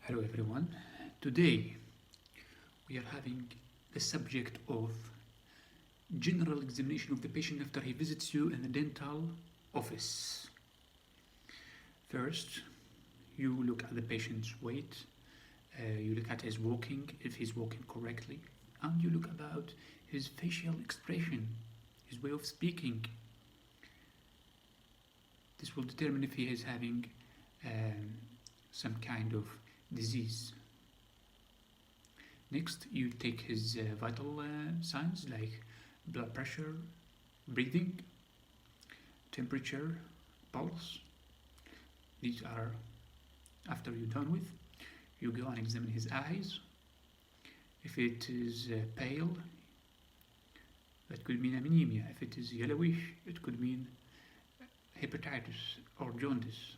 Hello everyone. Today we are having the subject of general examination of the patient after he visits you in the dental office. First, you look at the patient's weight, you look at his walking, if he's walking correctly, and you look about his facial expression, his way of speaking. This will determine if he is having some kind of disease. Next, you take his vital signs like blood pressure, breathing, temperature, pulse. These are after you're done with. You go and examine his eyes. If it is pale, that could mean anemia. If it is yellowish, it could mean hepatitis or jaundice.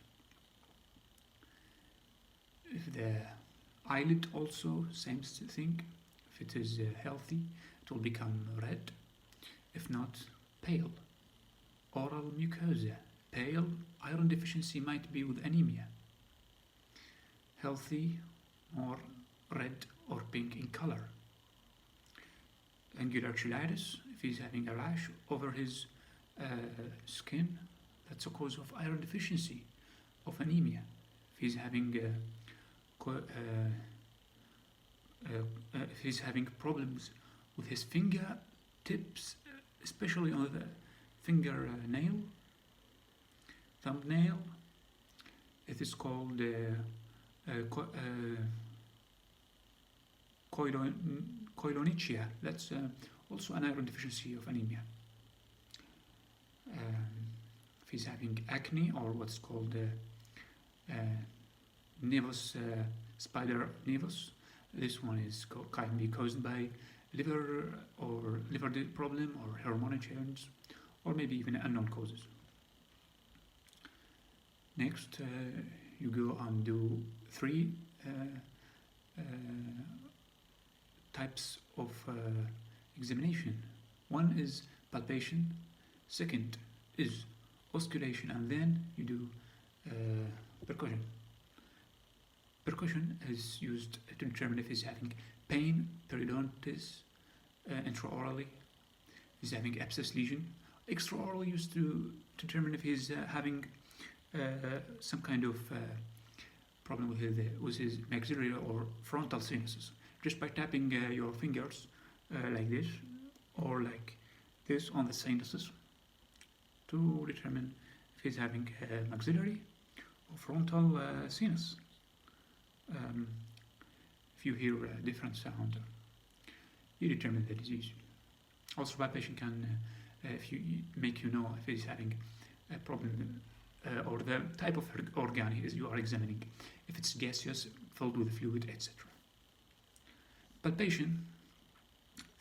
If the eyelid also, same thing. If it is healthy, it will become red. If not, pale. Oral mucosa, pale. Iron deficiency might be with anemia. Healthy, more red or pink in color. Angular cheilitis, if he's having a rash over his skin, that's a cause of iron deficiency, of anemia. If he's having if he's having problems with his finger tips, especially on the finger nail, thumbnail, it is called koilonychia. That's also an iron deficiency of anemia. If he's having acne or what's called nevus, spider nevus, this one is can be caused by liver or liver problem or hormonal change, or maybe even unknown causes. Next, you go and do three types of examination. One is palpation, second is osculation, and then you do percussion. Percussion is used to determine if he's having pain, periodontitis, intraorally, he's having abscess lesion. Extraorally used to determine if he's having some kind of problem with his maxillary or frontal sinuses, just by tapping your fingers like this or like this on the sinuses to determine if he's having maxillary or frontal sinus. If you hear a different sound, you determine the disease. Also, palpation can make you know if he's having a problem or the type of organ you are examining, if it's gaseous, filled with fluid, etc. Palpation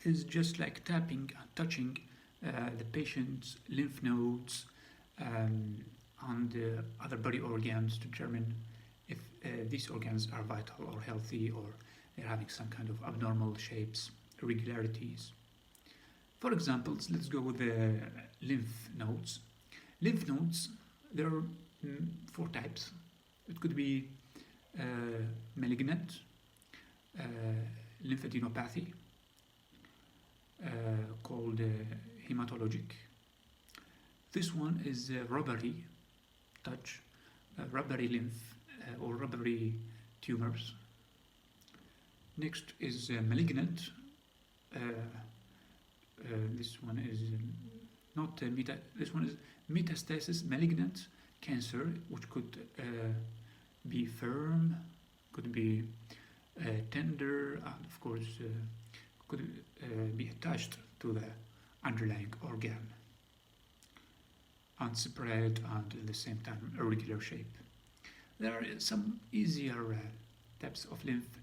is just like tapping and touching the patient's lymph nodes and other body organs to determine if these organs are vital or healthy, or they're having some kind of abnormal shapes, irregularities. For example, let's go with the lymph nodes. Lymph nodes, there are four types. It could be malignant lymphadenopathy, called hematologic. This one is rubbery touch, rubbery lymph or rubbery tumors. Next is malignant. This one is not this one is metastasis, malignant cancer, which could be firm, could be tender, and of course could be attached to the underlying organ and spread and at the same time irregular shape. There are some easier types of lymph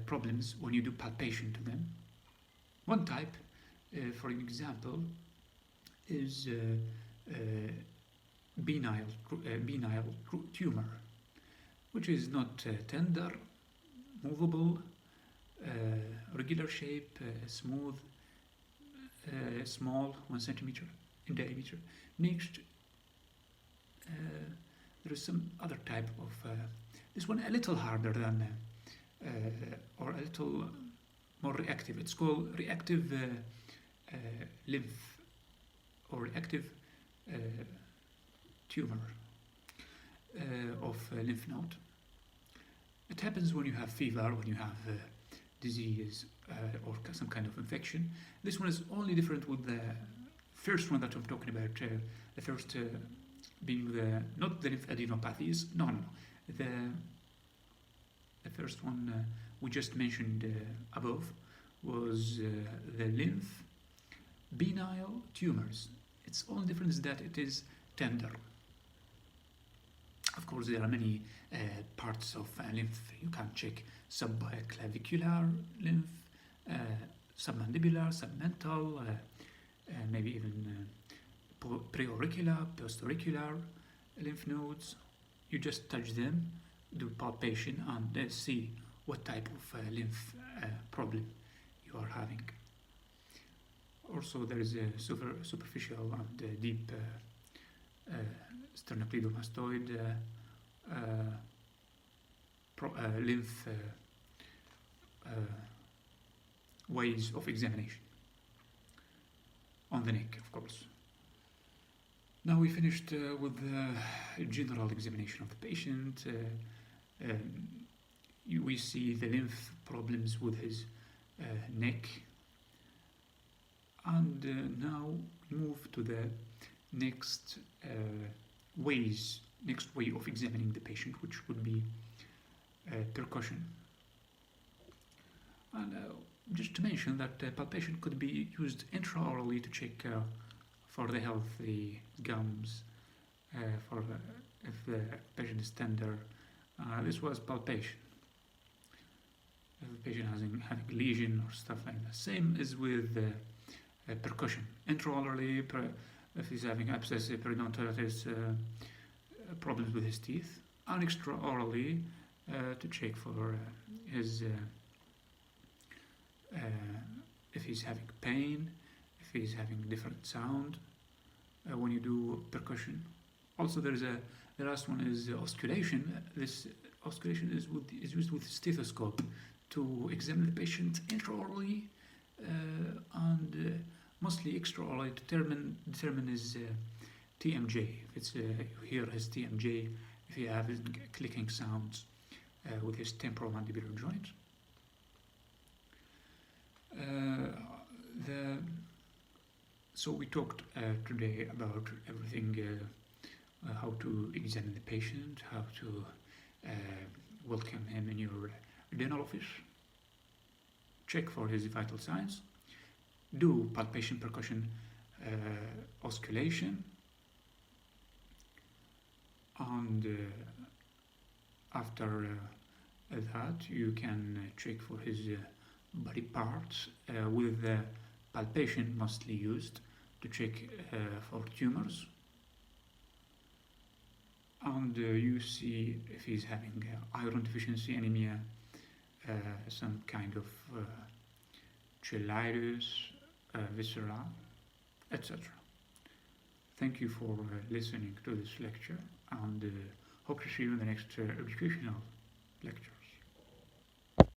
problems when you do palpation to them. One type, for example, is benign tumor, which is not tender, movable, regular shape, smooth, small, 1 centimeter in diameter. Next, there is some other type of this one a little harder than or a little more reactive. It's called reactive lymph or reactive tumor of lymph node. It happens when you have fever, when you have disease or some kind of infection. This one is only different with the first one that I'm talking about. The first being not the lymphadenopathies. No. The first one we just mentioned above was the lymph benign tumors. Its only difference is that it is tender. Of course, there are many parts of lymph. You can check subclavicular lymph, submandibular, submental, maybe even preauricular, postauricular lymph nodes. You just touch them, do palpation, and see what type of lymph problem you are having. Also, there is a superficial and deep sternocleidomastoid lymph ways of examination on the neck, of course. Now we finished with the general examination of the patient. We see the lymph problems with his neck, and now we move to the next way of examining the patient, which would be percussion. And just to mention that palpation could be used intraorally to check for the healthy gums, for if the patient is tender. This was palpation. If the patient having lesion or stuff like that. Same as with percussion. Intraorally, if he's having abscess, periodontitis, problems with his teeth, and extraorally to check for his if he's having pain, if he's having different sound when you do percussion. Also, there is the last one is osculation. This osculation is used with stethoscope to examine the patient intraorally and mostly extraorally to determine his TMJ. If it's you hear his TMJ, if he has clicking sounds with his temporomandibular joint. So we talked today about everything, how to examine the patient, how to welcome him in your dental office, check for his vital signs, do palpation, percussion, osculation, and after that you can check for his body parts with the palpation mostly used to check for tumors, and you see if he's having iron deficiency anemia, some kind of cheilitis, viscera, etc. Thank you for listening to this lecture, and hope to see you in the next educational lecture.